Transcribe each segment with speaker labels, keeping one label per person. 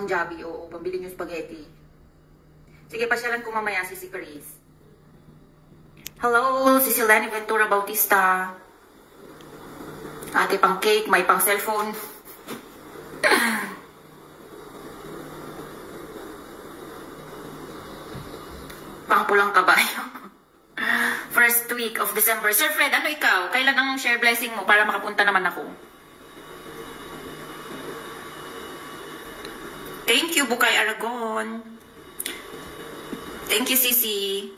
Speaker 1: Jollibee, oo, pambili niyo spaghetti. Sige, pasyalan ko mamaya si Chris. Hello, si Lenny Ventura Bautista. Ate pang cake, may pang cellphone. Pang pulang kabayo. First week of December. Sir Fred, ano ikaw? Kailan ang share blessing mo para makapunta naman ako? Thank you, Bukay Aragon. Thank you, Sisi.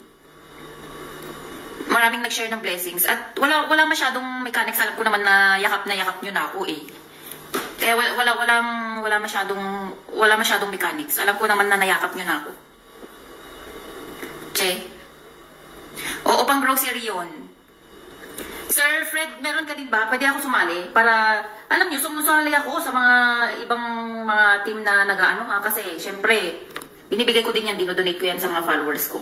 Speaker 1: Maraming nag-share ng blessings. At wala masyadong mechanics. Alam ko naman na yakap nyo na ako eh. Kaya wala masyadong mechanics. Alam ko naman na nayakap nyo na ako. Che? Oo, pang grocery yun. Sir Fred, meron ka din ba? Pwede ako sumali? Para, alam nyo, sumusali ako sa mga ibang mga team na nag-ano ha. Kasi, syempre, binibigay ko din yan, dinodonate ko yan sa mga followers ko.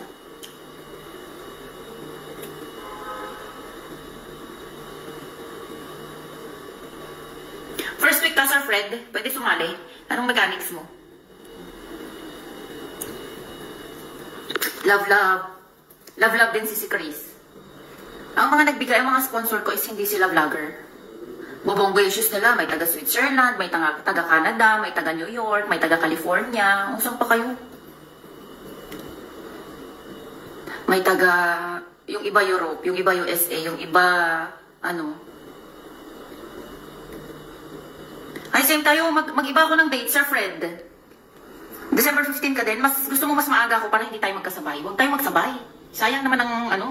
Speaker 1: First week ka, Sir Fred, pwede sumali. Anong mechanics mo? Love din si Chris. Ang mga nagbigay, ang mga sponsor ko is hindi sila vlogger. Bobonggacious nila, may taga Switzerland, may taga Canada, may taga New York, may taga California. Saan pa kayo? May taga, yung iba Europe, yung iba USA, yung iba, ano. Ay, same tayo, mag-iba ako ng date, Sir Fred. December 15 ka din, gusto mo mas maaga ako para hindi tayo magkasabay. Huwag tayo magsabay. Sayang naman ang, ano.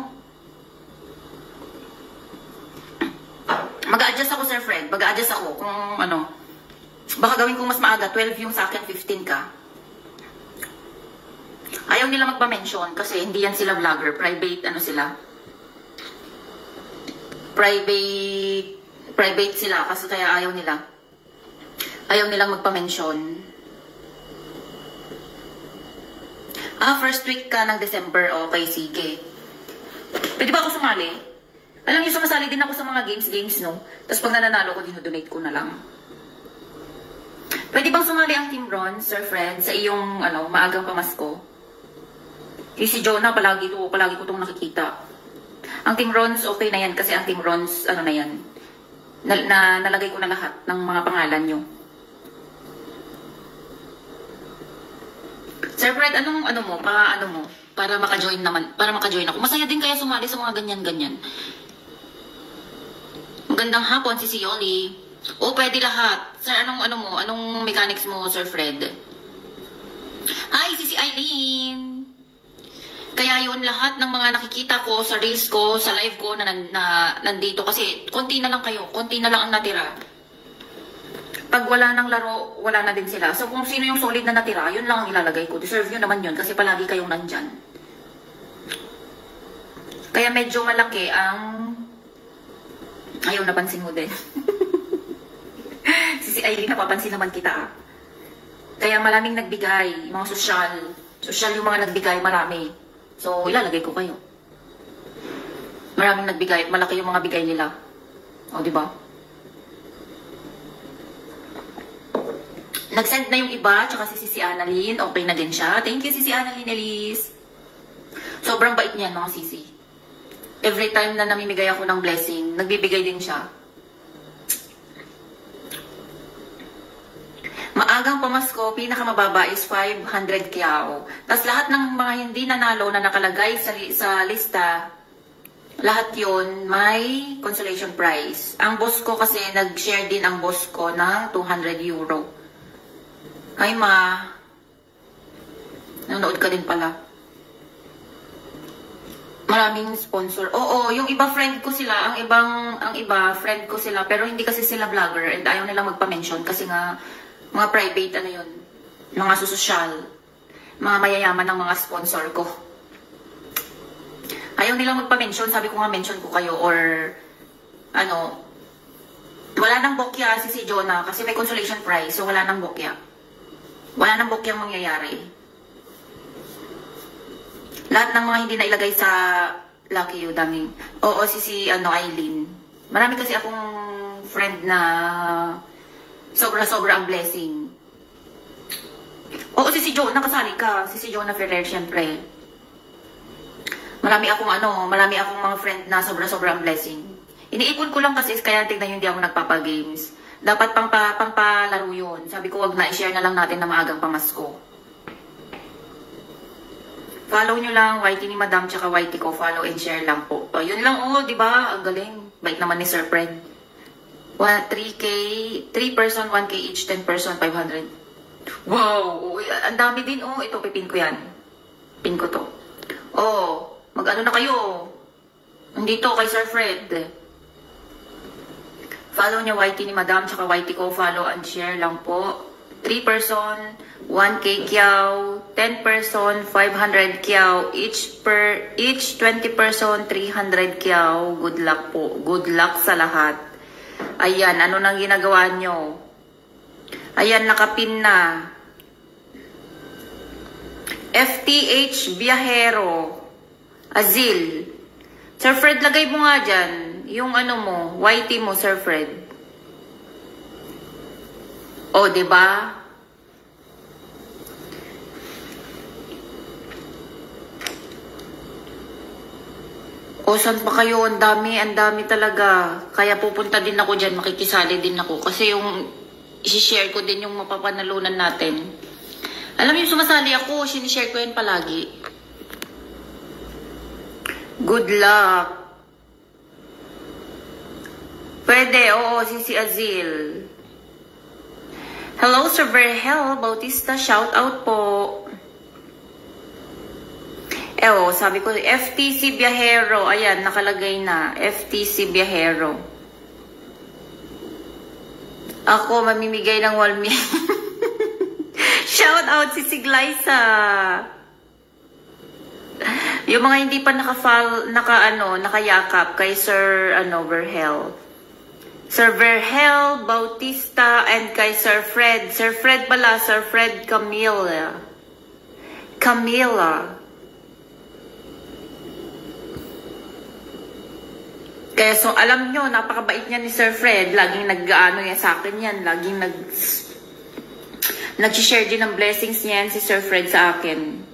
Speaker 1: Mag-a-adjust ako, Sir Fred. Mag-a-adjust ako kung, ano. Baka gawin kong mas maaga, 12 yung sa akin, 15 ka. Ayaw nila magpa-mention kasi hindi yan sila vlogger. Private, ano sila. Private sila kasi kaya ayaw nila. Ayaw nilang magpa-mention. First week ka ng December. Okay, sige. Pwede ba ako sumali? Alam niyo, sumasali din ako sa mga games, no? Tapos pag nananalo ko, dinodonate ko na lang. Pwede bang sumali ang Team Ron, Sir Fred, sa iyong, ano, maagang pamasko? Si Jonah, palagi ko itong nakikita. Ang Team Rons, okay na yan, kasi ang Team Rons, ano na yan, nalagay ko na lahat ng mga pangalan nyo. Sir Fred, anong ano mo, para maka-join naman, para maka-join ako. Masaya din kaya sumali sa mga ganyan-ganyan. Magandang hapon, si Yoli. O, pwede lahat. Sir, anong mechanics mo, Sir Fred? Hi, si Eileen. Kaya yun, lahat ng mga nakikita ko sa reels ko, sa live ko na nandito. Kasi, konti na lang kayo. Konti na lang ang natira. Pag wala ng laro, wala na din sila. So, kung sino yung solid na natira, yun lang ang ilalagay ko. Deserve yun naman yun kasi palagi kayong nandyan. Kaya medyo malaki ang... Ayaw, napansin mo din. Si Eileen, napapansin naman kita. Kaya maraming nagbigay, mga social. Social yung mga nagbigay, marami. So, ilalagay ko kayo. Maraming nagbigay, malaki yung mga bigay nila. O, diba? Nag-send na yung iba, tsaka si Sisi Annalyn, okay na din siya. Thank you, Sisi Annalyn, Elise. Sobrang bait niyan, mga Sisi. Every time na namimigay ako ng blessing, nagbibigay din siya. Maagang pamasko, pinakamababa is 500 kyao. Tapos lahat ng mga hindi nanalo na nakalagay sa lista, lahat yon may consolation prize. Ang boss ko kasi, nag-share din ang boss ko ng 200 euro. Ay ma, nanonood ka din pala. Maraming sponsor. Oo, yung iba friend ko sila, ang iba friend ko sila, pero hindi kasi sila vlogger and ayaw nilang magpa-mention kasi nga mga private ano yun, mga sosyal, mga mayayaman ng mga sponsor ko. Ayaw nilang magpa-mention, sabi ko nga mention ko kayo or ano, wala nang bokya si Jonah kasi may consolation prize, so wala nang bokya. Wala nang bokyang mangyayari. Lahat ng mga hindi nailagay sa Lucky You, daming. Oo, si Eileen. Marami kasi akong friend na sobra-sobra ang blessing. Oo, si Jonah, kasali ka. Si Jonah Ferrer, syempre. Marami akong mga friend na sobra-sobrang blessing. Iniipon ko lang kasi, kaya tignan yung hindi ako nagpapagames. Dapat pangpalaro yun. Sabi ko, wag na, i-share na lang natin na maagang pamasko. Follow nyo lang, YT ni Madam, tsaka YT ko. Follow and share lang po. Yun lang, di ba? Ang galing. Bait naman ni Sir Fred. 3K, 3 person, 1K each, 10 person, 500. Wow! Ang dami din, ito, pipin ko yan. Pin ko to. Mag-ano na kayo? Nandito kay Sir Fred. Follow niya YT ni Madam, tsaka YT ko. Follow and share lang po. 3 person, 1K kyaw, 10 person, 500 kyaw, each 20 person, 300 kyaw. Good luck po. Good luck sa lahat. Ayan, ano nang ginagawa nyo? Ayan, nakapin na. FTH Viajero. Azil. Sir Fred, lagay mo nga dyan. Yung ano mo, YT mo, Sir Fred. Diba? Saan pa kayo? Ang dami talaga. Kaya pupunta din ako dyan, makikisali din ako. Kasi yung isi-share ko din yung mapapanalunan natin. Alam niyo, sumasali ako, sinishare ko yan palagi. Good luck. Pwede, si Azil. Hello, Sir Verhel Bautista, shout out po. Sabi ko, FTC Viajero. Ayan, nakalagay na. FTC Viajero. Ako, mamimigay ng 1 million. Shout out si Siglaysa. Yung mga hindi pa nakayakap kay Sir Verhel. Sir Verhel Bautista and kay Sir Fred. Sir Fred pala, Sir Fred Camila. Kaya alam nyo, napakabait niya ni Sir Fred. Laging nag-ano yan sa akin yan. Laging nag-share din ng blessings niya yan si Sir Fred sa akin.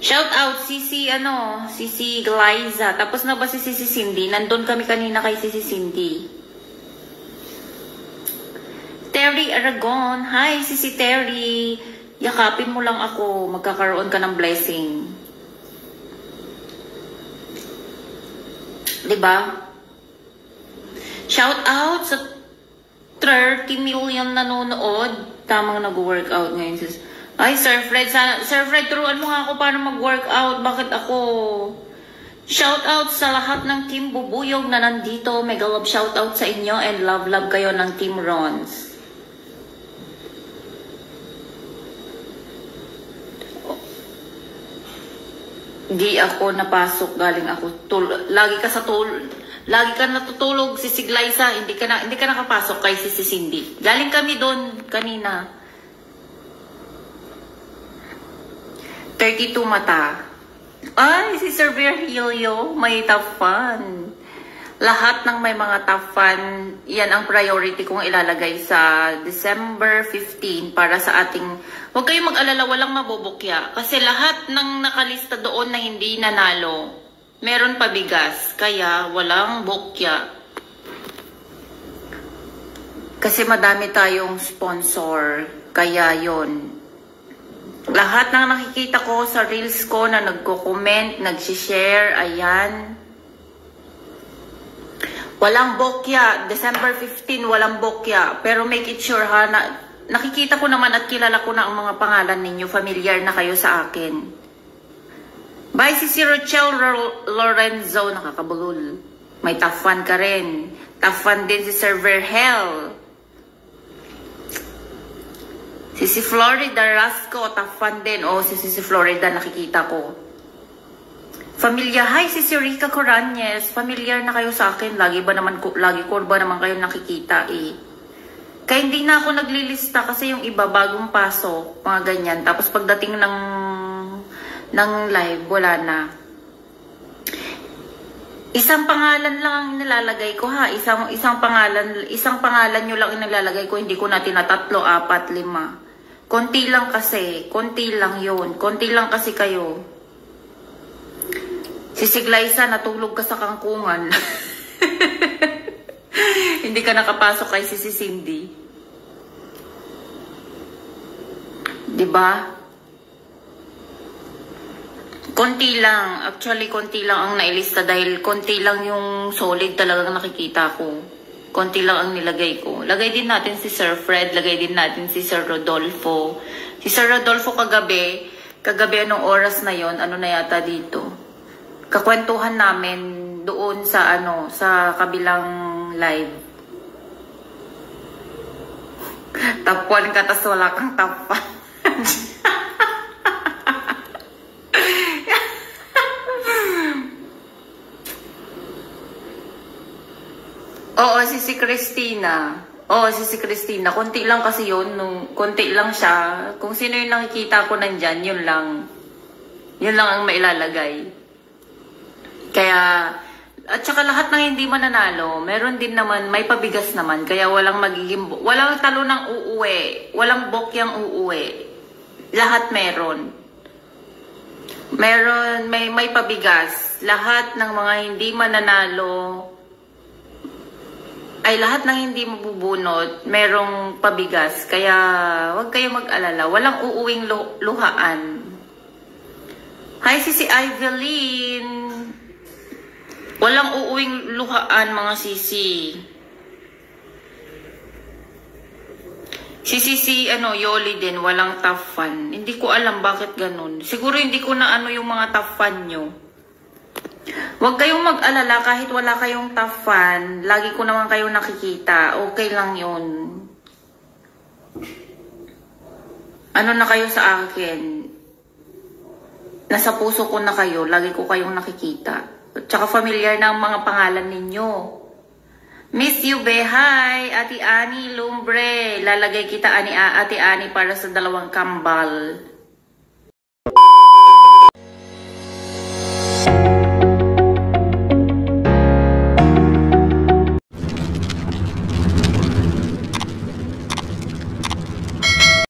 Speaker 1: Shout out, Sisi Glyza. Tapos na ba si Sisi Cindy? Nandun kami kanina kay Sisi Cindy. Terry Aragon. Hi, Sisi Terry. Yakapin mo lang ako. Magkakaroon ka ng blessing. Diba? Shout out sa 30 million nanonood. Tamang nag-workout ngayon. Ay, Sir Fred, turuan mo nga ako paano mag-workout. Bakit ako? Shout out sa lahat ng Team Bubuyog na nandito. Mega love shout out sa inyo and love kayo ng Team Rons. Di ako napasok, galing ako. Lagi ka natutulog, si Siglaysa, hindi ka nakapasok kay si Cindy. Galing kami doon kanina. 32 mata. Ay, si Sir Virgilio, may tough fun. Lahat ng may mga tough fun, yan ang priority kong ilalagay sa December 15 para sa ating... Huwag kayong mag-alala, walang mabubukya. Kasi lahat ng nakalista doon na hindi nanalo, meron pabigas. Kaya walang bukya. Kasi madami tayong sponsor. Kaya yon. Lahat ng nakikita ko sa reels ko na nagko-comment, nag-share, ayan. Walang bokya. December 15, walang bokya. Pero make it sure ha, na nakikita ko naman at kilala ko na ang mga pangalan ninyo. Familiar na kayo sa akin. Bye si Rochelle Lorenzo. Nakakabulol. May tough fun ka rin. Tough fun din si Sir Verhel. Si Florida Rasco. Tough fun din. Si Florida nakikita ko. Familiar, hi si Rica Coranyes. Familiar na kayo sa akin. Lagi ko ba naman kayo nakikita eh. Kaya hindi na ako naglilista kasi yung iba bagong pasok, mga ganyan. Tapos pagdating ng live, wala na. Isang pangalan lang ang nilalagay ko ha. Isang pangalan nyo lang nilalagay ko. Hindi ko na tinatatlo, 4, 5. Konti lang kasi. Konti lang yun. Konti lang kasi kayo. Si Siglaysa, natulog ka sa kangkungan. Hindi ka nakapasok kay si Cindy. Diba? Konti lang. Actually, konti lang ang nailista dahil konti lang yung solid talagang nakikita ko. Konti lang ang nilagay ko. Lagay din natin si Sir Fred. Lagay din natin si Sir Rodolfo. Si Sir Rodolfo kagabi anong oras na yon, ano na yata dito. Kakwentuhan namin doon sa sa kabilang live. Tapuan ka tas wala kang tapan. Oo, si Christina. Oo, si Christina. Konti lang kasi yun. Konti lang siya. Kung sino yung nakikita ko nandyan, yun lang. Yun lang ang mailalagay. Kaya, at saka lahat ng hindi mananalo, meron din naman, may pabigas naman. Kaya walang talo ng uuwi. Walang bokyang uuwi. Lahat meron. May pabigas. Lahat ng mga hindi mananalo, ay lahat ng hindi mabubunot, merong pabigas. Kaya, huwag kayo mag-alala. Walang uuwing luhaan. Hi, si Evelyn. Walang uuwing luhaan, mga sisi. Si Yoli din, walang tough fun. Hindi ko alam bakit ganun. Siguro hindi ko na yung mga tough fun nyo. Huwag kayong mag-alala kahit wala kayong tough fun. Lagi ko naman kayong nakikita. Okay lang yun. Ano na kayo sa akin? Nasa puso ko na kayo. Lagi ko kayong nakikita. At saka familiar na ang mga pangalan ninyo. Miss you, be. Hi, Ate Ani Lumbre. Lalagay kita, Ate Ani, para sa 2 kambal.